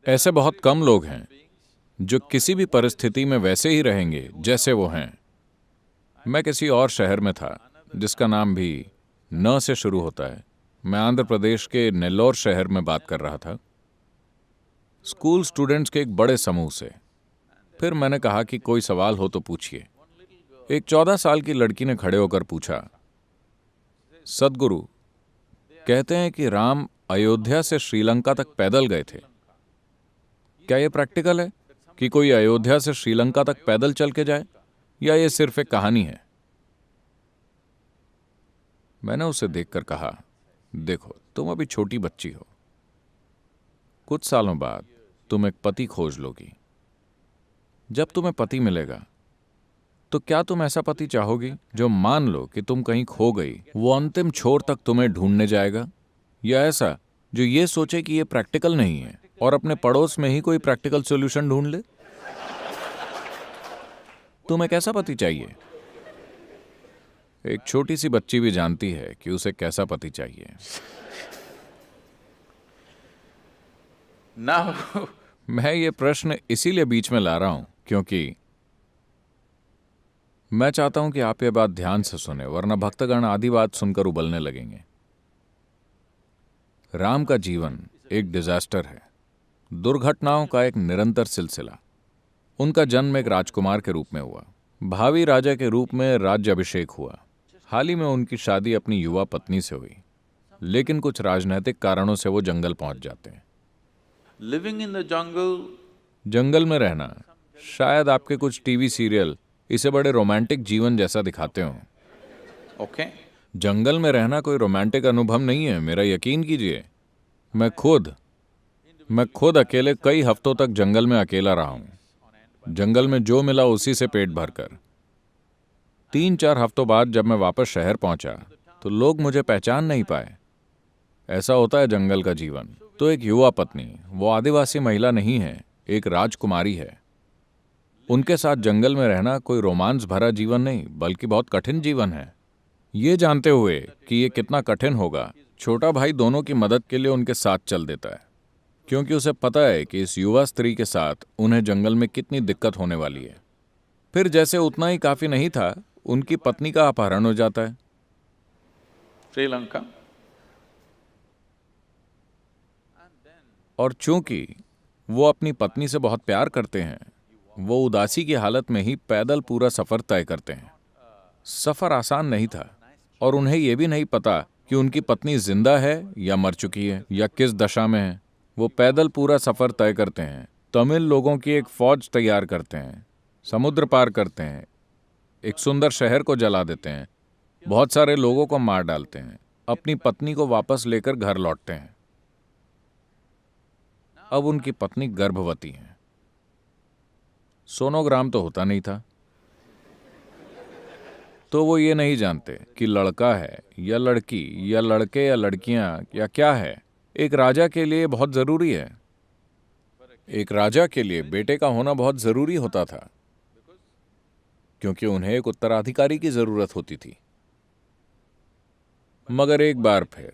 ऐसे बहुत कम लोग हैं जो किसी भी परिस्थिति में वैसे ही रहेंगे जैसे वो हैं। मैं किसी और शहर में था जिसका नाम भी न से शुरू होता है। मैं आंध्र प्रदेश के नेल्लोर शहर में बात कर रहा था, स्कूल स्टूडेंट्स के एक बड़े समूह से। फिर मैंने कहा कि कोई सवाल हो तो पूछिए। एक 14 साल की लड़की ने खड़े होकर पूछा, सदगुरु, कहते हैं कि राम अयोध्या से श्रीलंका तक पैदल गए थे। क्या यह प्रैक्टिकल है कि कोई अयोध्या से श्रीलंका तक पैदल चल के जाए, या यह सिर्फ एक कहानी है? मैंने उसे देखकर कहा, देखो, तुम अभी छोटी बच्ची हो। कुछ सालों बाद तुम एक पति खोज लोगी। जब तुम्हें पति मिलेगा तो क्या तुम ऐसा पति चाहोगी जो मान लो कि तुम कहीं खो गई, वो अंतिम छोर तक तुम्हें ढूंढने जाएगा, या ऐसा जो ये सोचे कि ये प्रैक्टिकल नहीं है और अपने पड़ोस में ही कोई प्रैक्टिकल सॉल्यूशन ढूंढ ले? तुम्हें कैसा पति चाहिए? एक छोटी सी बच्ची भी जानती है कि उसे कैसा पति चाहिए। Now, मैं ये प्रश्न इसीलिए बीच में ला रहा हूं क्योंकि मैं चाहता हूं कि आप ये बात ध्यान से सुने, वरना भक्तगण आधी बात सुनकर उबलने लगेंगे। राम का जीवन एक डिजास्टर है, दुर्घटनाओं का एक निरंतर सिलसिला। उनका जन्म एक राजकुमार के रूप में हुआ, भावी राजा के रूप में राज्य अभिषेक हुआ। हाल ही में उनकी शादी अपनी युवा पत्नी से हुई, लेकिन कुछ राजनीतिक कारणों से वो जंगल पहुंच जाते हैं। living in the jungle, जंगल में रहना, शायद आपके कुछ टीवी सीरियल इसे बड़े रोमांटिक जीवन जैसा दिखाते हो। okay? जंगल में रहना कोई रोमांटिक अनुभव नहीं है, मेरा यकीन कीजिए। मैं खुद अकेले कई हफ्तों तक जंगल में अकेला रहा हूं, जंगल में जो मिला उसी से पेट भरकर। 3-4 हफ्तों बाद जब मैं वापस शहर पहुंचा तो लोग मुझे पहचान नहीं पाए। ऐसा होता है जंगल का जीवन। तो एक युवा पत्नी, वो आदिवासी महिला नहीं है, एक राजकुमारी है। उनके साथ जंगल में रहना कोई रोमांस भरा जीवन नहीं, बल्कि बहुत कठिन जीवन है। ये जानते हुए कि ये कितना कठिन होगा, छोटा भाई दोनों की मदद के लिए उनके साथ चल देता है, क्योंकि उसे पता है कि इस युवा स्त्री के साथ उन्हें जंगल में कितनी दिक्कत होने वाली है। फिर जैसे उतना ही काफी नहीं था, उनकी पत्नी का अपहरण हो जाता है। Sri Lanka. और चूंकि वो अपनी पत्नी से बहुत प्यार करते हैं, वो उदासी की हालत में ही पैदल पूरा सफर तय करते हैं। सफर आसान नहीं था और उन्हें यह भी नहीं पता कि उनकी पत्नी जिंदा है या मर चुकी है या किस दशा में है। वो पैदल पूरा सफर तय करते हैं, तमिल लोगों की एक फौज तैयार करते हैं, समुद्र पार करते हैं, एक सुंदर शहर को जला देते हैं, बहुत सारे लोगों को मार डालते हैं, अपनी पत्नी को वापस लेकर घर लौटते हैं। अब उनकी पत्नी गर्भवती है। सोनोग्राम तो होता नहीं था, तो वो ये नहीं जानते कि लड़का है या लड़की या लड़के या लड़कियां या क्या है। एक राजा के लिए बहुत जरूरी है। एक राजा के लिए बेटे का होना बहुत जरूरी होता था, क्योंकि उन्हें एक उत्तराधिकारी की जरूरत होती थी। मगर एक बार फिर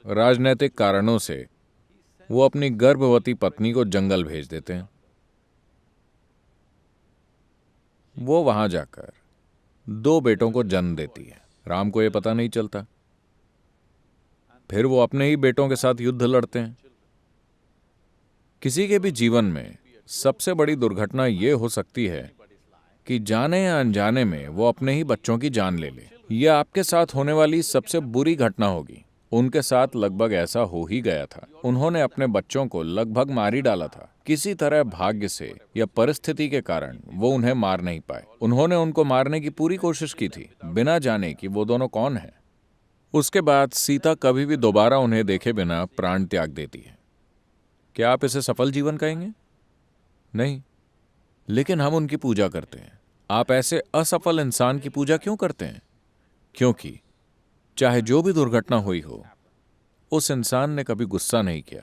राजनीतिक कारणों से वो अपनी गर्भवती पत्नी को जंगल भेज देते हैं। वो वहां जाकर 2 बेटों को जन्म देती है। राम को यह पता नहीं चलता। फिर वो अपने ही बेटों के साथ युद्ध लड़ते हैं। किसी के भी जीवन में सबसे बड़ी दुर्घटना ये हो सकती है कि जाने या अनजाने में वो अपने ही बच्चों की जान ले ले। यह आपके साथ होने वाली सबसे बुरी घटना होगी। उनके साथ लगभग ऐसा हो ही गया था। उन्होंने अपने बच्चों को लगभग मार ही डाला था। किसी तरह भाग्य से या परिस्थिति के कारण वो उन्हें मार नहीं पाए। उन्होंने उनको मारने की पूरी कोशिश की थी, बिना जाने कि वो दोनों कौन हैं। उसके बाद सीता कभी भी दोबारा उन्हें देखे बिना प्राण त्याग देती है। क्या आप इसे सफल जीवन कहेंगे? नहीं, लेकिन हम उनकी पूजा करते हैं। आप ऐसे असफल इंसान की पूजा क्यों करते हैं? क्योंकि चाहे जो भी दुर्घटना हुई हो, उस इंसान ने कभी गुस्सा नहीं किया,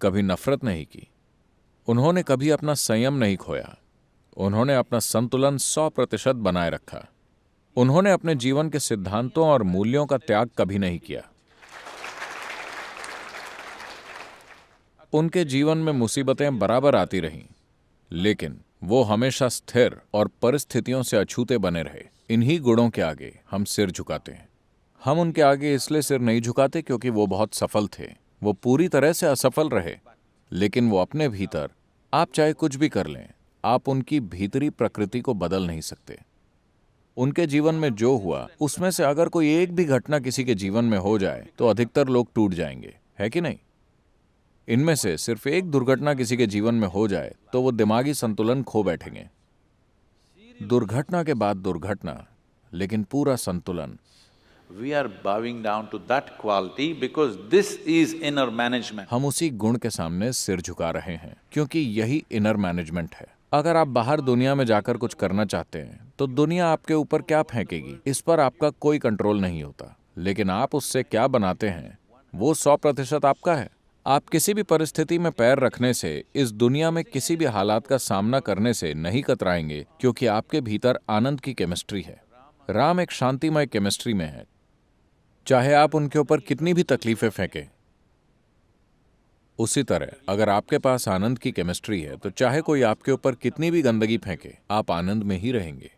कभी नफरत नहीं की, उन्होंने कभी अपना संयम नहीं खोया, उन्होंने अपना संतुलन 100% बनाए रखा। उन्होंने अपने जीवन के सिद्धांतों और मूल्यों का त्याग कभी नहीं किया। उनके जीवन में मुसीबतें बराबर आती रहीं, लेकिन वो हमेशा स्थिर और परिस्थितियों से अछूते बने रहे। इन्हीं गुणों के आगे हम सिर झुकाते हैं। हम उनके आगे इसलिए सिर नहीं झुकाते क्योंकि वो बहुत सफल थे। वो पूरी तरह से असफल रहे, लेकिन वो अपने भीतर, आप चाहे कुछ भी कर लें, आप उनकी भीतरी प्रकृति को बदल नहीं सकते। उनके जीवन में जो हुआ, उसमें से अगर कोई एक भी घटना किसी के जीवन में हो जाए तो अधिकतर लोग टूट जाएंगे, है कि नहीं? इनमें से सिर्फ एक दुर्घटना किसी के जीवन में हो जाए तो वो दिमागी संतुलन खो बैठेंगे। दुर्घटना के बाद दुर्घटना, लेकिन पूरा संतुलन। We are bowing down to that quality because this is inner management. हम उसी गुण के सामने सिर झुका रहे हैं क्योंकि यही इनर मैनेजमेंट है। अगर आप बाहर दुनिया में जाकर कुछ करना चाहते हैं तो दुनिया आपके ऊपर क्या फेंकेगी, इस पर आपका कोई कंट्रोल नहीं होता, लेकिन आप उससे क्या बनाते हैं वो 100% आपका है। आप किसी भी परिस्थिति में पैर रखने से, इस दुनिया में किसी भी हालात का सामना करने से नहीं कतराएंगे, क्योंकि आपके भीतर आनंद की केमिस्ट्री है। राम एक शांतिमय केमिस्ट्री में है। चाहे आप उनके ऊपर कितनी भी तकलीफें फेंकें, उसी तरह अगर आपके पास आनंद की केमिस्ट्री है तो चाहे कोई आपके ऊपर कितनी भी गंदगी फेंके, आप आनंद में ही रहेंगे।